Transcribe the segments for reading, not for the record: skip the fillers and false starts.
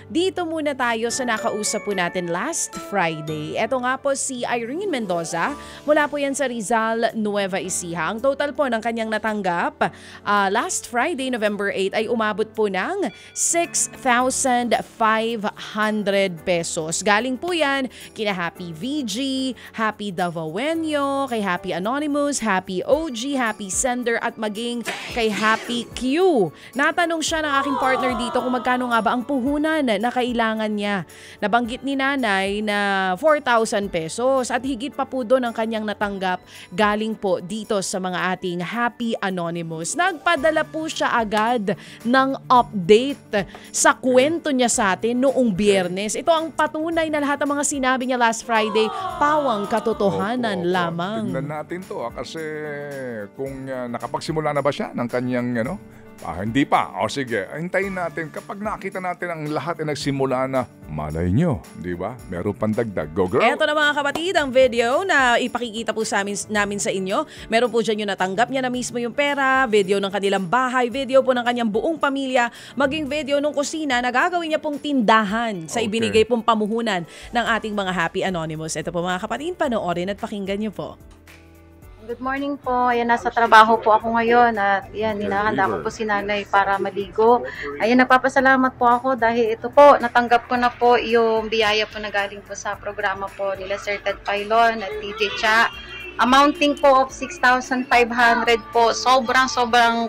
Dito muna tayo sa nakausap po natin last Friday. Ito nga po si Irene Mendoza. Mula po yan sa Rizal, Nueva Ecija. Ang total po ng kanyang natanggap last Friday, November 8 ay umabot po ng 6,500 pesos. Galing po yan kina Happy VG, Happy Davawenyo, kay Happy Anonymous, Happy OG, Happy Sender at maging kay Happy Q. Natanong siya ng aking partner dito kung magkano nga ba ang puhunan na kailangan niya. Nabanggit ni nanay na 4,000 pesos at higit pa po doon ang kanyang natanggap galing po dito sa mga ating Happy Anonymous. Nagpadala po siya agad ng update sa kwento niya sa atin noong Biyernes. Ito ang patunay na lahat ng mga sinabi niya last Friday, pawang katotohanan lamang. Tingnan natin to kasi kung nakapagsimula na ba siya ng kanyang hindi pa. O sige, hintayin natin. Kapag nakita natin ang lahat ay nagsimula na, malay nyo, di ba? Meron pang dagdag. Go girl! Eto na mga kapatid, ang video na ipakikita po namin sa inyo. Meron po dyan yung natanggap niya na mismo yung pera, video ng kanilang bahay, video po ng kanyang buong pamilya, maging video ng kusina na gagawin niya pong tindahan sa ibinigay pong pamuhunan ng ating mga Happy Anonymous. Ito po mga kapatid, panoorin at pakinggan niyo po. Good morning po. Ayan, nasa trabaho po ako ngayon at yan, hinahanda ko po si nanay para maligo. Ayan, nagpapasalamat po ako dahil ito po, natanggap ko na po yung biyaya po na galing po sa programa po nila Sir Ted Pailon at TJ Cha. Amounting po of 6,500 po. Sobrang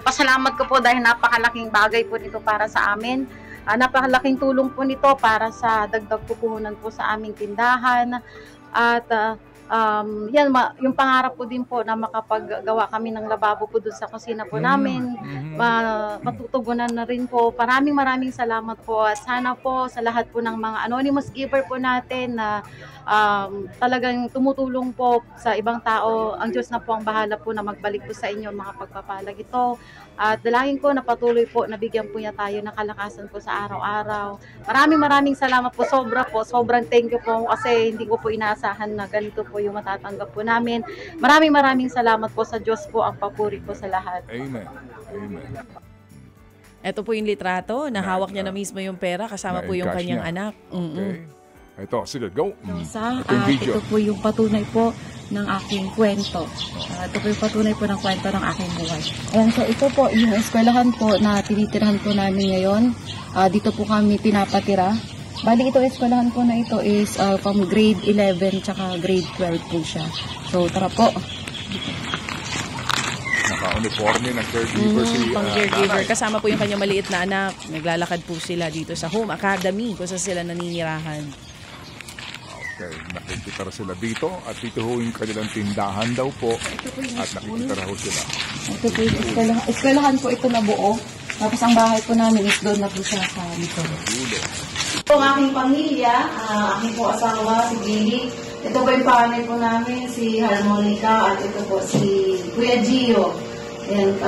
pasalamat ko po dahil napakalaking bagay po nito para sa amin. Napakalaking tulong po nito para sa dagdag pupuhunan po sa aming tindahan. At yung pangarap ko din po na makapaggawa kami ng lababo po doon sa kusina po namin, matutugunan na rin po. Maraming salamat po at sana po sa lahat po ng mga anonymous giver po natin na talagang tumutulong po sa ibang tao. Ang Diyos na po ang bahala po na magbalik po sa inyo mga pagpapalag ito. At dalangin ko na patuloy po na bigyan po niya tayo ng kalakasan po sa araw-araw. Maraming salamat po. Sobrang thank you po kasi hindi ko po inaasahan na ganito po yung matatanggap po namin. Maraming salamat po sa Diyos po. Ang papuri po sa lahat. Amen. Amen. Ito po yung litrato na hawak niya na mismo yung pera kasama po yung kanyang anak. Okay. Ito, sige, go. Ito po yung patunay po ng aking kwento. Ito po yung patunay po ng kwento ng aking buhay. Ayan, so ito po yung eskwelahan po na tinitirahan po namin ngayon. Dito po kami pinapatira. Bali ito, eskwelahan po na ito is from grade 11 tsaka grade 12 po siya. So tara po. Naka-uniforme ng caregiver pang caregiver. Kasama po yung kanyang maliit na anak. Naglalakad po sila dito sa Home Academy kung saan sila naninirahan. Okay, nakikita sila dito at dito ho yung kanilang tindahan daw po at nakikita ho sila. Ito po yung eskwelahan po ito na buo. Tapos ang bahay po namin is doon na po siya sa dito. Ito ang aking pamilya, aking po asawa, si Billy. Ito po yung panganay po namin, si Harmonica at ito po si Kuya Gio. And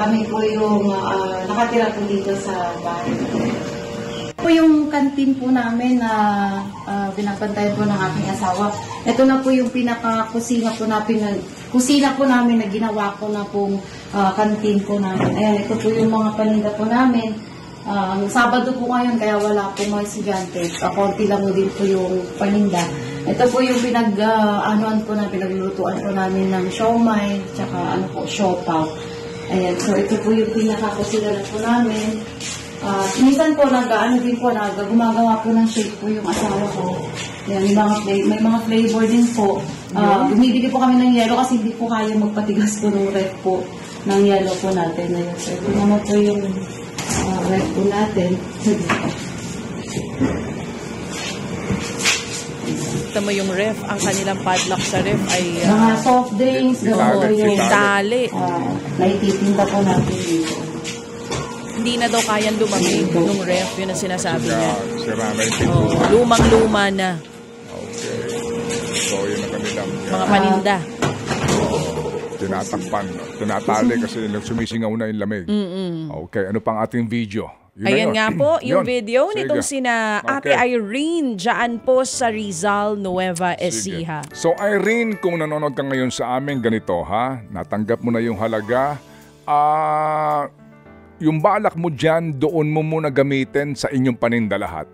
kami po yung nakatira po dito sa bahay. Po yung kantin po namin na binabantayan po ng aking asawa. Ito na po yung pinaka-kusina po namin na ginawa ko na pong kantin po namin. Ayan, ito po yung mga paninda po namin. Sabado po ngayon kaya wala po mga estudyante. Konti lang din po yung paninda. Ito po yung pinaglulutuan po namin ng siomay, tsaka siopaw. Ayan, so ito po yung pinaka-kusina po namin. Minsan po gumagawa po ng shake po yung asawa ko. Yan, may mga flavor din po. Bumibili po kami ng yelo kasi hindi po kaya magpatigas po ng ref po ng yelo po natin. Ayan, so ito naman po yung ref po natin. Ito mo yung ref, ang kanilang padlock sa ref ay mga soft drinks, yung tali. Naititinda po natin dito. Hindi na daw kayang lumamig nung ref, yun ang sinasabi niya. Sira na yung pintura. Lumang-luma na. Okay. So, yun ang kanilang mga paninda. Tinatakpan. Tinatali kasi sumisingaw na yung lamig. Okay, ano pang ating video? Ayan nga po, yung video nitong sina Ate Irene dyan po sa Rizal, Nueva Ecija. So Irene, kung nanonood ka ngayon sa amin, ganito ha, natanggap mo na yung halaga. yung balak mo dyan, doon mo muna gamitin sa inyong paninda lahat.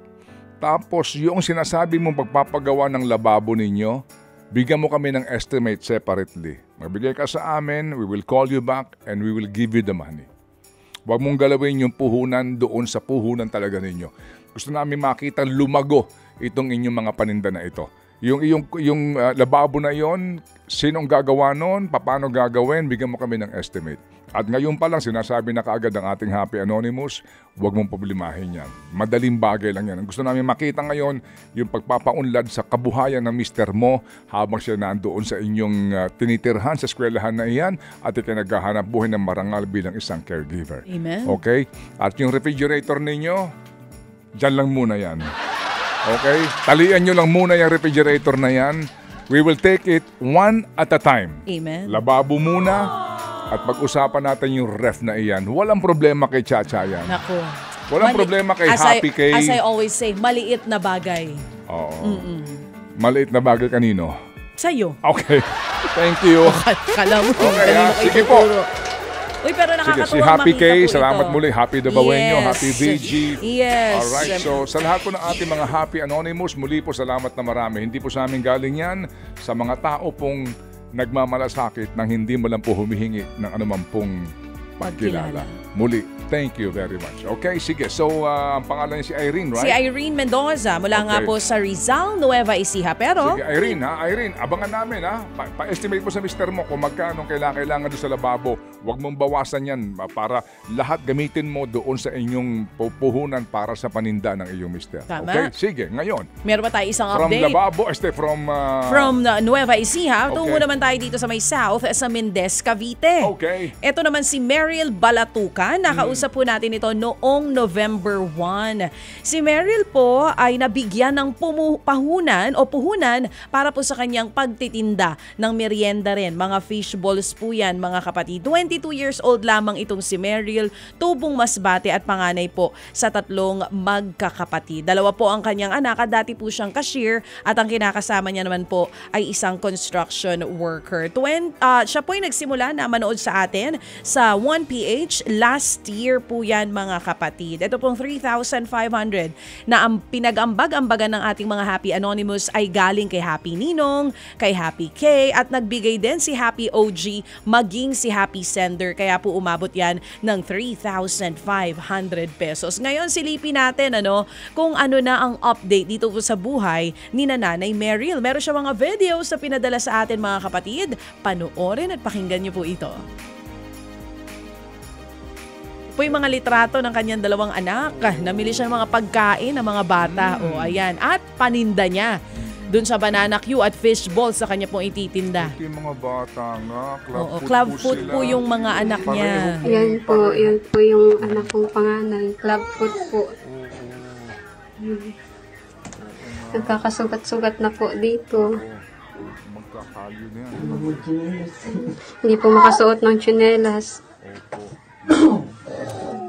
Tapos yung sinasabi mong pagpapagawa ng lababo ninyo, bigyan mo kami ng estimate separately. Magbigay ka sa amin, we will call you back and we will give you the money. Huwag mong galawin yung puhunan doon sa puhunan talaga ninyo. Gusto namin makita lumago itong inyong mga paninda na ito. Yung lababo na yon, sinong gagawa nun, paano gagawin, bigyan mo kami ng estimate. At ngayon pa lang sinasabi na kaagad ng ating Happy Anonymous, huwag mong problemahin yan. Madaling bagay lang yan. Ang gusto namin makita ngayon, yung pagpapaunlad sa kabuhayan ng mister mo habang siya nandoon sa inyong tinitirhan sa eskwelahan na iyan at ikinaghahanap buhay ng marangal bilang isang caregiver. Amen. Okay? At yung refrigerator ninyo, dyan lang muna yan. Okay? Talian nyo lang muna yung refrigerator na yan. We will take it one at a time. Amen. Lababo muna at pag-usapan natin yung ref na iyan. Walang problema kay Chacha yan. Naku. Walang problema kay Happy Kay. As I always say, maliit na bagay. Oo. Maliit na bagay kanino? Sa'yo. Okay. Thank you. Kala mo. Okay, kanino kayo sige po. tuturo. Uy, pero Sige, nakakatuwang si Happy makita Kay, po salamat ito. muli. Happy Dabawenyo, Yes. Happy VG. Yes. Alright, so sa lahat po ng ating mga Happy Anonymous, muli po salamat na marami. Hindi po sa amin galing yan sa mga tao pong nagmamalasakit nang hindi mo lang po humihingi ng anumang pong pagkilala. Muli, thank you very much. Okay, sige. So, ang pangalan niya si Irene, right? Si Irene Mendoza mula nga Okay. po sa Rizal, Nueva Ecija. Pero, Sige, Irene, ha? Irene, abangan namin, ha? Pa-estimate po sa mister mo kung magkano kailangan doon sa lababo. Huwag mong bawasan yan para lahat gamitin mo doon sa inyong puhunan para sa paninda ng iyong mister. Tama. Okay, sige. Ngayon, meron pa tayo isang from update. lababo, from Nueva Ecija, tungo Okay. naman tayo dito sa may south, sa Mendez, Cavite. Okay. Ito naman si Meryl Balatuca. Nakausap po natin ito noong November 1. Si Meryl po ay nabigyan ng puhunan para po sa kanyang pagtitinda ng merienda rin. Mga fish balls po yan, mga kapatid. 22 years old lamang itong si Meryl, tubong masbate at panganay po sa 3 magkakapatid. 2 po ang kanyang anak at dati po siyang cashier at ang kinakasama niya naman po ay isang construction worker. Siya po ay nagsimula na manood sa atin sa 1PH last year po yan, mga kapatid. Ito pong 3,500 na ang pinag-ambag-ambagan ng ating mga Happy Anonymous ay galing kay Happy Ninong, kay Happy K at nagbigay din si Happy OG maging si Happy Sender. Kaya po umabot yan ng 3,500 pesos. Ngayon silipin natin kung ano na ang update dito po sa buhay ni Nanay Meryl. Meron siya mga videos na pinadala sa atin, mga kapatid. Panoorin at pakinggan niyo po ito. Po yung mga litrato ng kanyang 2 anak. Namili siya ng mga pagkain ng mga bata. O ayan. At paninda niya dun sa banana queue at fish balls sa kanya pong ititinda. Yung mga bata nga, Club food po yung mga anak niya. Yan po yung anak kong panganay. Club food po. Nagkakasugat-sugat na po dito. Magkakayo na yan. Hindi po makasuot ng tsinelas.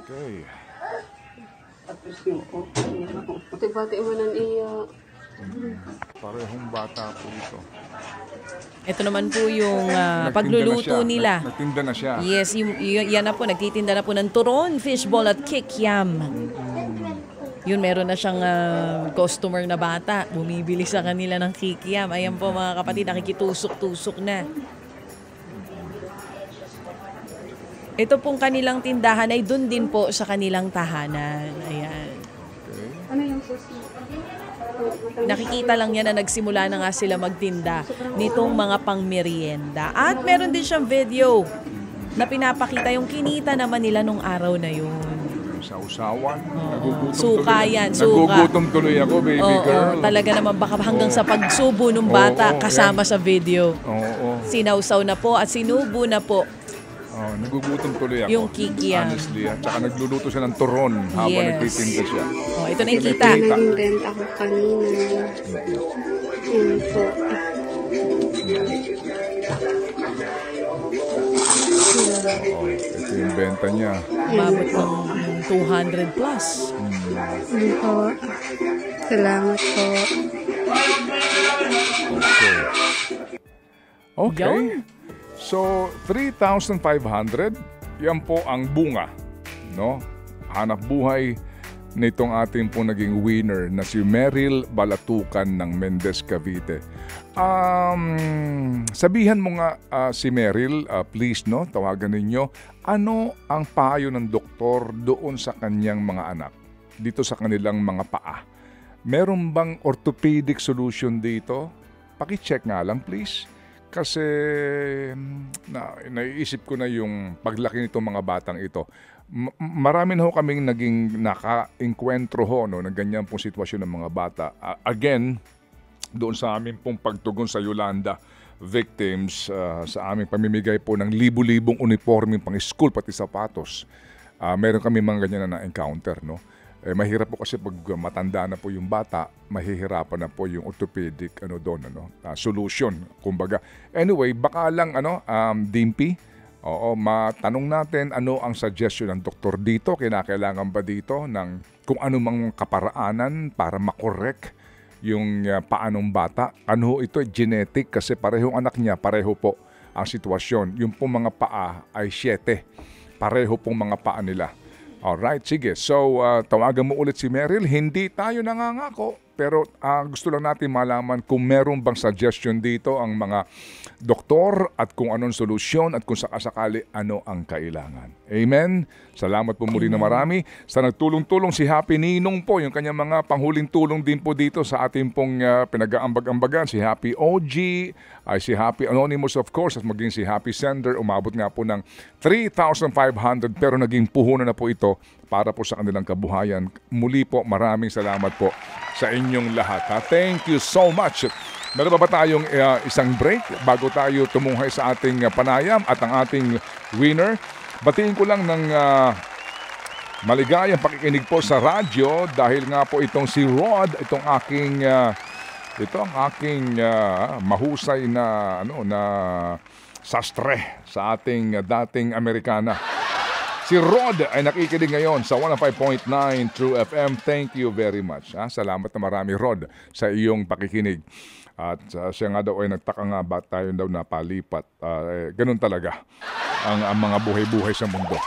Okay. Bati-bati mo nang iya. Parehong bata po ito. Ito naman po yung Nagtinda pagluluto na siya. nila. Nagtinda na siya. Yes, yan na po. Nagtitinda na po ng turon, fishball at kikiam. Yun, meron na siyang customer na bata. Bumibili sa kanila ng kikiam. Ayan po, mga kapatid, nakikitusok-tusok na. Ito pong kanilang tindahan ay dun din po sa kanilang tahanan. Ayan. Ano yung susi? Nakikita lang yan na nagsimula na nga sila magtinda nitong mga pangmerienda. At meron din siyang video na pinapakita yung kinita naman nila nung araw na yun. Sausawan. Suka yan, suka. Nagugutom tuloy ako, baby girl. Talaga naman baka hanggang sa pagsubo ng bata kasama yan. sa video. Oo. Sinausaw na po at sinubo na po. Nagugutom tuloy ako. Yung kikiam. Honestly. At saka nagluluto siya ng turon habang Yes. nagtitinda siya. Ito na yung kita. Naging rent ako kanina. Yan po. Ito yung benta niya. Umabot ng 200 plus. Yan po. Salamat po. Okay. Yun. So, 3,500, yan po ang bunga. no? Hanap buhay nitong ating po naging winner na si Meryl Balatukan ng Mendez, Cavite. Sabihan mo nga si Meryl, please, no, tawagan ninyo, ano ang payo ng doktor doon sa kanyang mga anak, dito sa kanilang mga paa? Meron bang orthopedic solution dito? Paki-check nga lang, please. Kasi naiisip ko na yung paglaki nitong mga batang ito. Marami na ho kaming naging naka-enkwentro ho, no, ng ganyan pong sitwasyon ng mga bata. Again, doon sa aming pong pagtugon sa Yolanda victims, sa aming pamimigay po ng libu-libong uniforme pang school pati sapatos. Meron kami mga ganyan na na-encounter, no? Mahirap po kasi pag matanda na po yung bata, mahihirapan na po yung orthopedic solution, kumbaga. Anyway, baka lang Dimpy, matanong natin ano ang suggestion ng doktor dito, kinakailangan ba dito ng kung ano mang kaparaanan para makorek yung paanong bata. Ano ito, genetic, kasi parehong anak niya, pareho po ang sitwasyon. Yung pong mga paa ay 7, pareho pong mga paa nila. Alright, sige. So, tawagan mo ulit si Meryl. Hindi tayo nangangako, pero gusto lang natin malaman kung meron bang suggestion dito ang mga doktor at kung anong solusyon at kung sakasakali ano ang kailangan. Amen? Salamat po muli na marami. Sa nagtulong-tulong si Happy Ninong po, yung kanyang mga panghuling tulong din po dito sa ating pong pinag-aambag-ambagan. Si Happy OG, ay si Happy Anonymous of course, at maging si Happy Sender. Umabot nga po ng 3,500 pero naging puhunan na po ito para po sa kanilang kabuhayan. Muli po, maraming salamat po sa inyong lahat. Thank you so much. Meron ba tayong isang break bago tayo tumunghay sa ating panayam at ang ating winner? Batiin ko lang ng maligayang pakikinig po sa radyo dahil nga po itong si Rod, itong aking mahusay na sastre sa ating dating Amerikana. Si Rod ay nakikinig ngayon sa 105.9 True FM. Thank you very much. Salamat na marami, Rod, sa iyong pakikinig. At siya nga daw ay nagtaka nga ba't tayo daw napalipat. Ganun talaga ang mga buhay-buhay sa mundo.